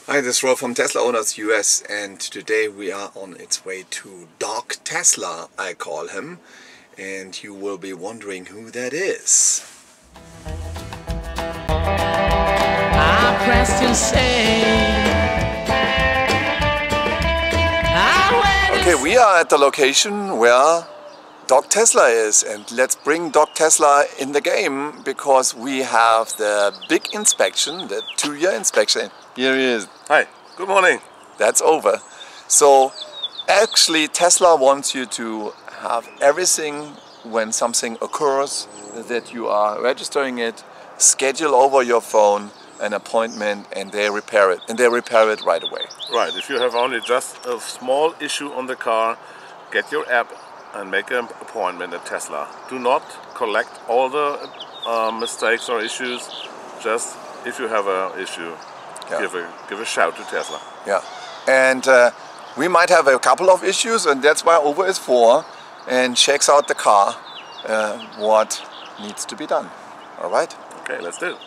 Hi, this is Rolf from Tesla Owners US, and today we are on its way to Doc Tesla, I call him, and you will be wondering who that is. I pressed Okay, we are at the location where Doc Tesla is, and let's bring Doc Tesla in the game because we have the big inspection, the 2-year inspection. Here he is. Hi, good morning. That's over. So actually Tesla wants you to have everything when something occurs, that you are registering it, schedule over your phone an appointment, and they repair it. And they repair it right away. Right, if you have only just a small issue on the car, get your app and make an appointment at Tesla. Do not collect all the mistakes or issues. Just if you have an issue, give a shout to Tesla. Yeah, and we might have a couple of issues, and that's why Over is for, and checks out the car, what needs to be done. All right? Okay, let's do it.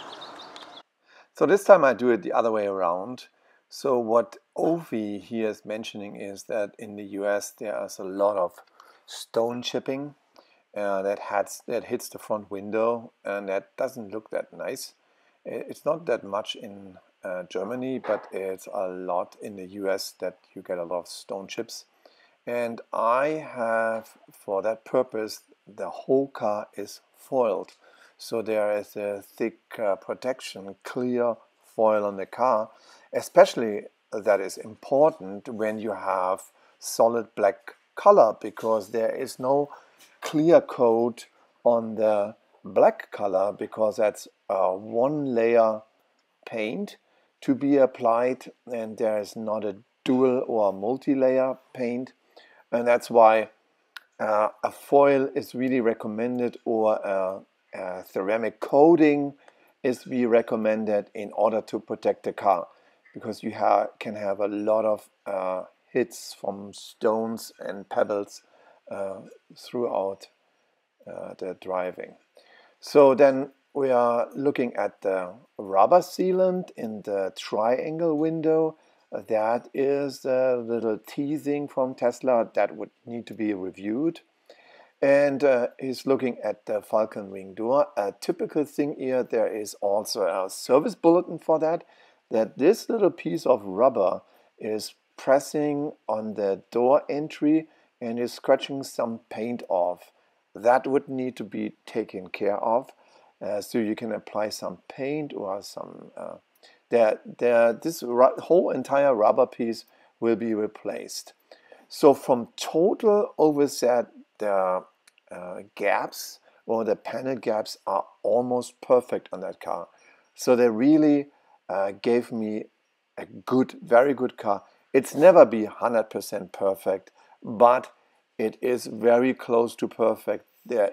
So this time I do it the other way around. So what Ovi here is mentioning is that in the US there is a lot of stone chipping that hits the front window, and that doesn't look that nice. It's not that much in Germany, but it's a lot in the US that you get a lot of stone chips. And I have, for that purpose, the whole car is foiled. So there is a thick protection, clear foil on the car. Especially that is important when you have solid black color, because there is no clear coat on the black color, because that's one layer paint to be applied, and there is not a dual or multi-layer paint, and that's why a foil is really recommended, or a ceramic coating is really recommended in order to protect the car, because you can have a lot of hits from stones and pebbles throughout the driving. So then we are looking at the rubber sealant in the triangle window. That is a little teasing from Tesla that would need to be reviewed. And he's looking at the Falcon Wing door. A typical thing here, there is also a service bulletin for that this little piece of rubber is pressing on the door entry and is scratching some paint off. That would need to be taken care of. So you can apply some paint or some... this whole entire rubber piece will be replaced. So from total overset, the gaps or the panel gaps are almost perfect on that car. So they really gave me a very good car. It's never be 100% perfect, but it is very close to perfect.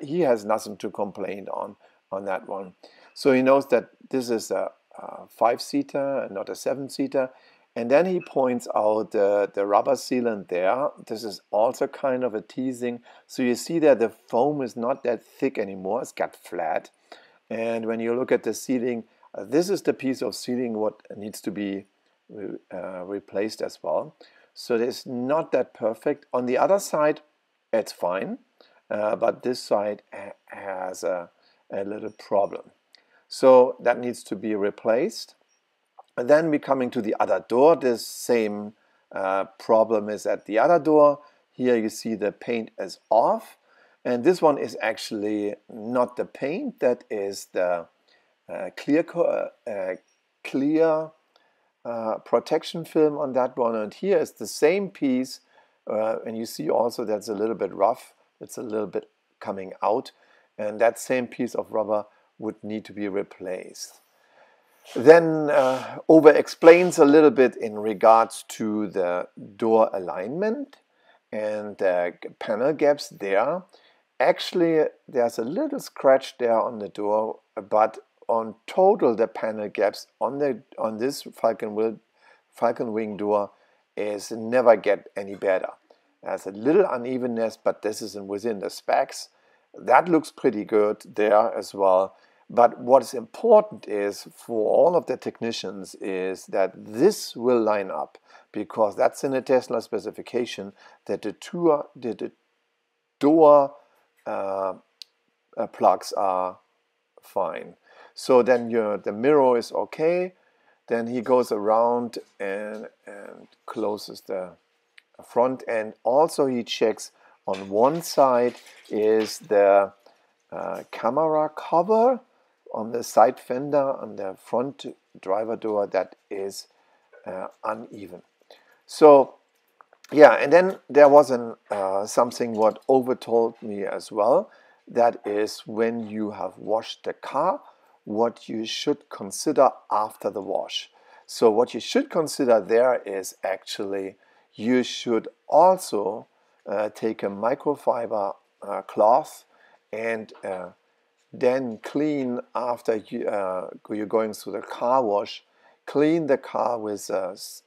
He has nothing to complain on that one. So he knows that this is a 5-seater and not a 7-seater. And then he points out the rubber sealant there. This is also kind of a teasing. So you see that the foam is not that thick anymore. It's got flat. And when you look at the sealing, this is the piece of sealing what needs to be replaced as well. So it's not that perfect. On the other side, it's fine. But this side has a little problem. So that needs to be replaced. And then we're coming to the other door. The same problem is at the other door. Here you see the paint is off. And this one is actually not the paint. That is the clear protection film on that one. And here is the same piece. And you see also that's a little bit rough. It's a little bit coming out. And that same piece of rubber would need to be replaced. Then Over explains a little bit in regards to the door alignment and the panel gaps there. Actually, there's a little scratch there on the door, but on total, the panel gaps on this Falcon Wing door is never get any better. There's a little unevenness, but this is within the specs. That looks pretty good there as well. But what is important is for all of the technicians is that this will line up, because that's in the Tesla specification, that the door plugs are fine. So then the mirror is okay. Then he goes around and closes the front, and also he checks on one side is the camera cover on the side fender on the front driver door that is uneven. So yeah, and then there was something what Ove told me as well. That is when you have washed the car, what you should consider after the wash. So what you should consider there is actually you should also take a microfiber cloth and then clean after you're going through the car wash. Clean the car with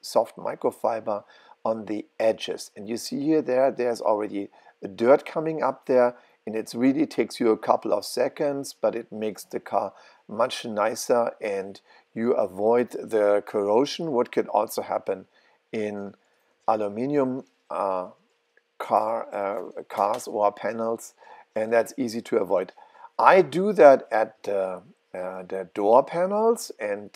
soft microfiber on the edges, and you see here there's already dirt coming up there, and it really takes you a couple of seconds, but it makes the car much nicer, and you avoid the corrosion what could also happen in aluminum cars or panels, and that's easy to avoid. I do that at the door panels and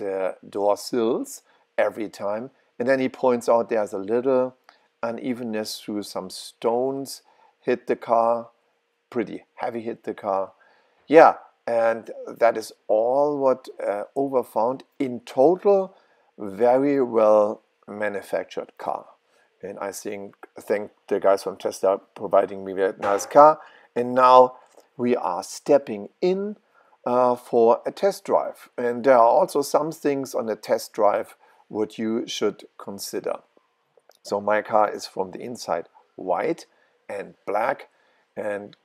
door sills every time. And then he points out there's a little unevenness through some stones hit the car, pretty heavy hit the car. Yeah, and that is all what Ove found. In total, very well manufactured car. And I thank the guys from Tesla providing me that nice car. And now we are stepping in for a test drive. And there are also some things on the test drive what you should consider. So my car is from the inside white and black, and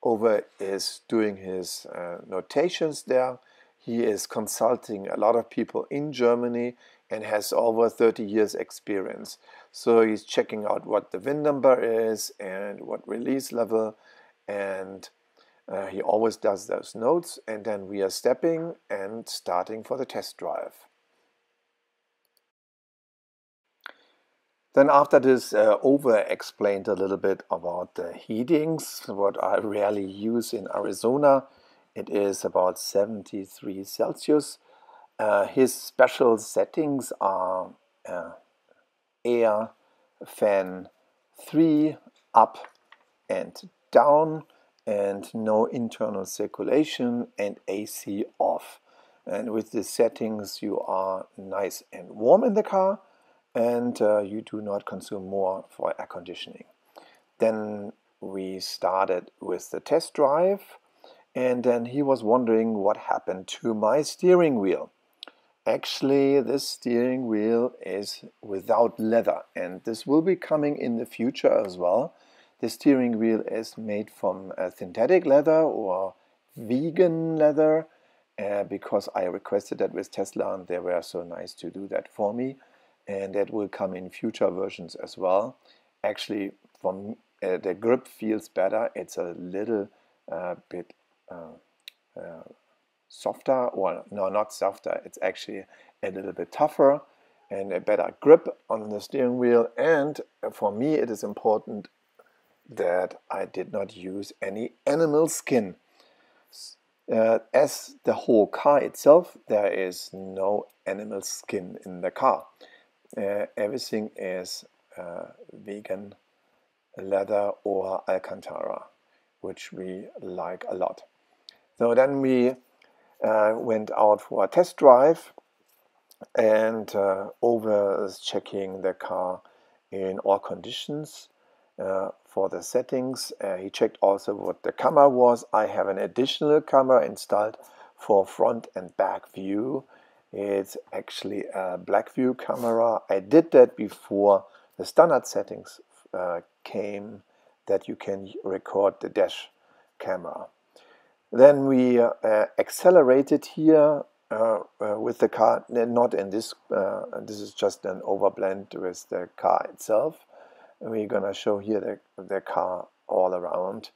Ove is doing his notations there. He is consulting a lot of people in Germany and has over 30 years experience. So he's checking out what the VIN number is and what release level, and he always does those notes, and then we are stepping and starting for the test drive. Then after this, Ove explained a little bit about the heatings, what I rarely use in Arizona. It is about 73 Celsius. His special settings are air, fan 3, up and down, and no internal circulation, and AC off. And with these settings you are nice and warm in the car, and you do not consume more for air conditioning. Then we started with the test drive, and then he was wondering what happened to my steering wheel. Actually, this steering wheel is without leather, and this will be coming in the future as well. The steering wheel is made from synthetic leather or vegan leather, because I requested that with Tesla and they were so nice to do that for me. And that will come in future versions as well. Actually, from the grip feels better. It's a little bit softer, or no, not softer. It's actually a little bit tougher and a better grip on the steering wheel. And for me, it is important that I did not use any animal skin. As the whole car itself, there is no animal skin in the car. Everything is vegan leather or Alcantara, which we like a lot. So then we went out for a test drive, and Ove is checking the car in all conditions for the settings. He checked also what the camera was. I have an additional camera installed for front and back view. It's actually a black view camera. I did that before the standard settings came, that you can record the dash camera. Then we accelerated here with the car, not in this, this is just an overblend with the car itself. We're gonna show here the car all around.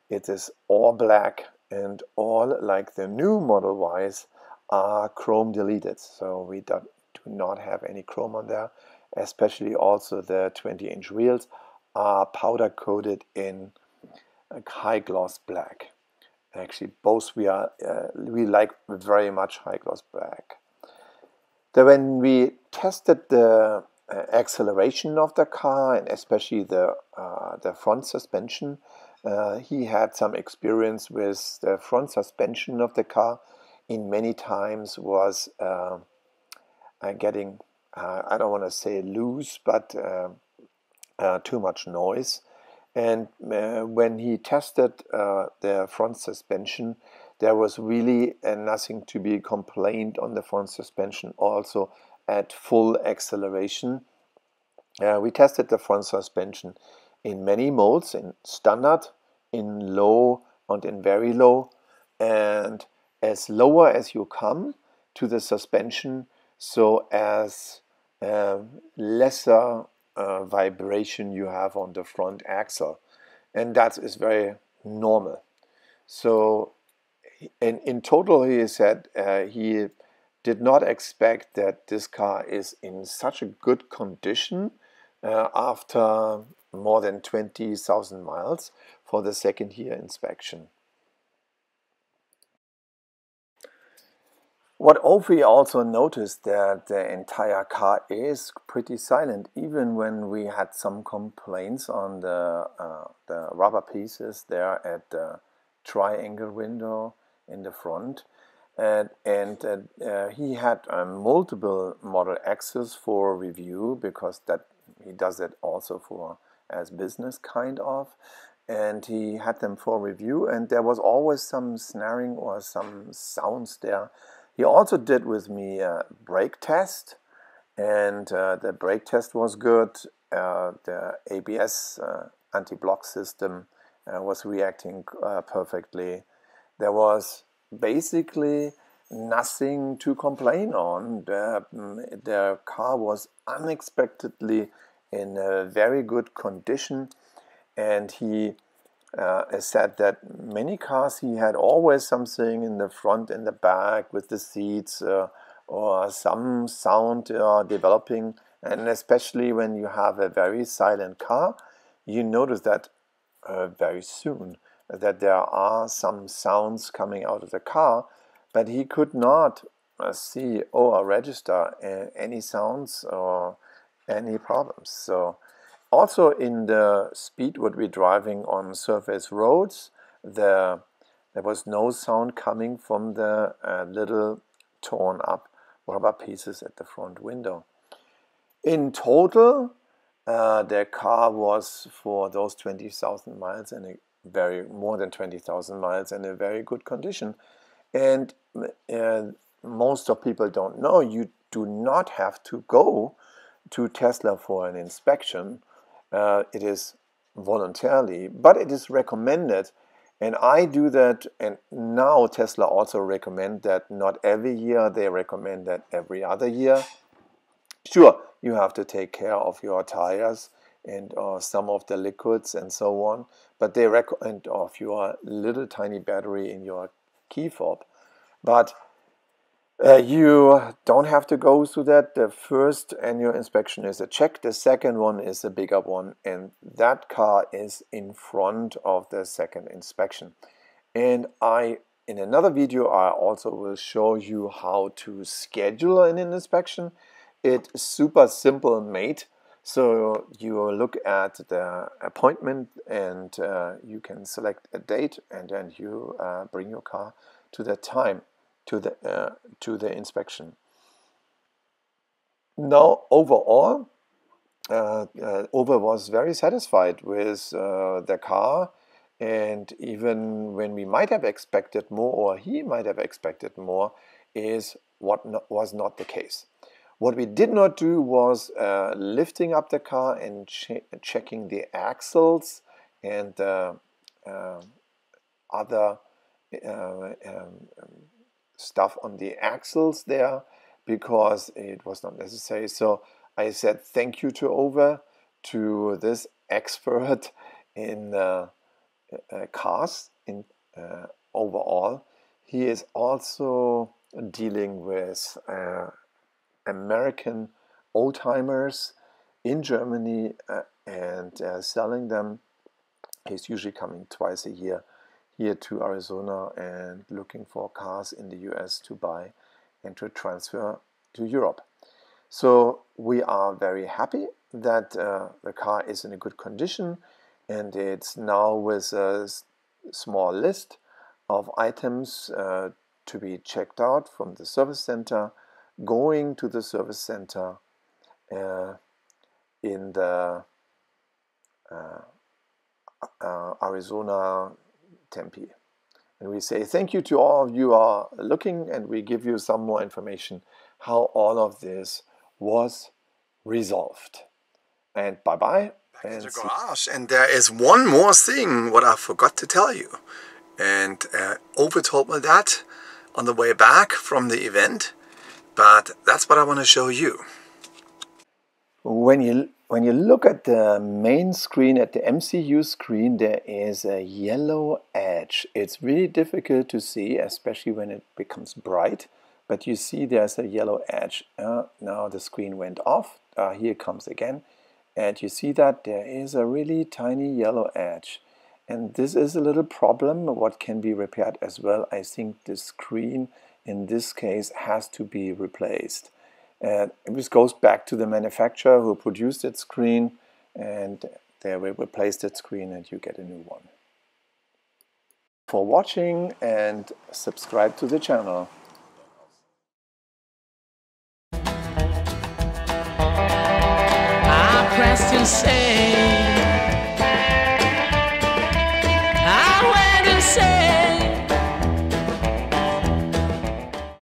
It is all black and all, like the new Model Ys, are chrome deleted. So we do not have any chrome on there. Especially also the 20-inch wheels are powder coated in high gloss black. Actually, both we like very much high gloss black. Then when we tested the acceleration of the car, and especially the front suspension, he had some experience with the front suspension of the car. In many times was getting, I don't want to say loose, but too much noise. And when he tested the front suspension, there was really nothing to be complained on the front suspension, also at full acceleration. We tested the front suspension in many modes, in standard, in low, and in very low. And as lower as you come to the suspension, so as lesser vibration you have on the front axle. And that is very normal. So in total, he said he did not expect that this car is in such a good condition after more than 20,000 miles for the second year inspection. What Ovi also noticed that the entire car is pretty silent, even when we had some complaints on the rubber pieces there at the triangle window in the front. And he had multiple Model X's for review, because that he does it also for as business kind of. And he had them for review, and there was always some snaring or some sounds there. He also did with me a brake test, and the brake test was good. The ABS anti-block system was reacting perfectly. There was basically nothing to complain on. The car was unexpectedly in a very good condition, and he said that many cars he had always something in the front and the back with the seats or some sound developing, and especially when you have a very silent car, you notice that very soon that there are some sounds coming out of the car, but he could not see or register any sounds or any problems. So also in the speed what we're driving on surface roads, there was no sound coming from the little torn up rubber pieces at the front window. In total, the car was, for those 20,000 miles, in a more than 20,000 miles, in a very good condition. And most of people don't know, you do not have to go to Tesla for an inspection. It is voluntarily, but it is recommended. And I do that, and now Tesla also recommend that not every year, they recommend that every other year. Sure, you have to take care of your tires and some of the liquids and so on, but they recommend of your little tiny battery in your key fob. But you don't have to go through that. The first annual inspection is a check. The second one is a bigger one, and that car is in front of the second inspection. And in another video, I also will show you how to schedule an inspection. It's super simple made. So you look at the appointment, and you can select a date, and then you bring your car to that time to the inspection. Now, overall, Ove was very satisfied with the car, and even when we might have expected more, or he might have expected more, is what was not the case. What we did not do was lifting up the car and checking the axles and other stuff on the axles there, because it was not necessary. So I said thank you to Ove, to this expert in cars, in overall. He is also dealing with American old-timers in Germany and selling them. He's usually coming twice a year here to Arizona and looking for cars in the US to buy and to transfer to Europe. So we are very happy that the car is in a good condition, and it's now with a small list of items to be checked out from the service center, going to the service center in the Arizona, Tempe. And we say thank you to all of you who are looking, and we give you some more information how all of this was resolved. And bye-bye. Back to the garage. And there is one more thing what I forgot to tell you. And Ove told me that on the way back from the event, but that's what I want to show you. When you look at the main screen, at the MCU screen, there is a yellow edge. It's really difficult to see, especially when it becomes bright, but you see there's a yellow edge. Now the screen went off. Here it comes again. And you see that there is a really tiny yellow edge. And this is a little problem, what can be repaired as well. I think the screen in this case has to be replaced. And this goes back to the manufacturer who produced that screen, and they will replace that screen and you get a new one. For watching, and subscribe to the channel. I pressed and say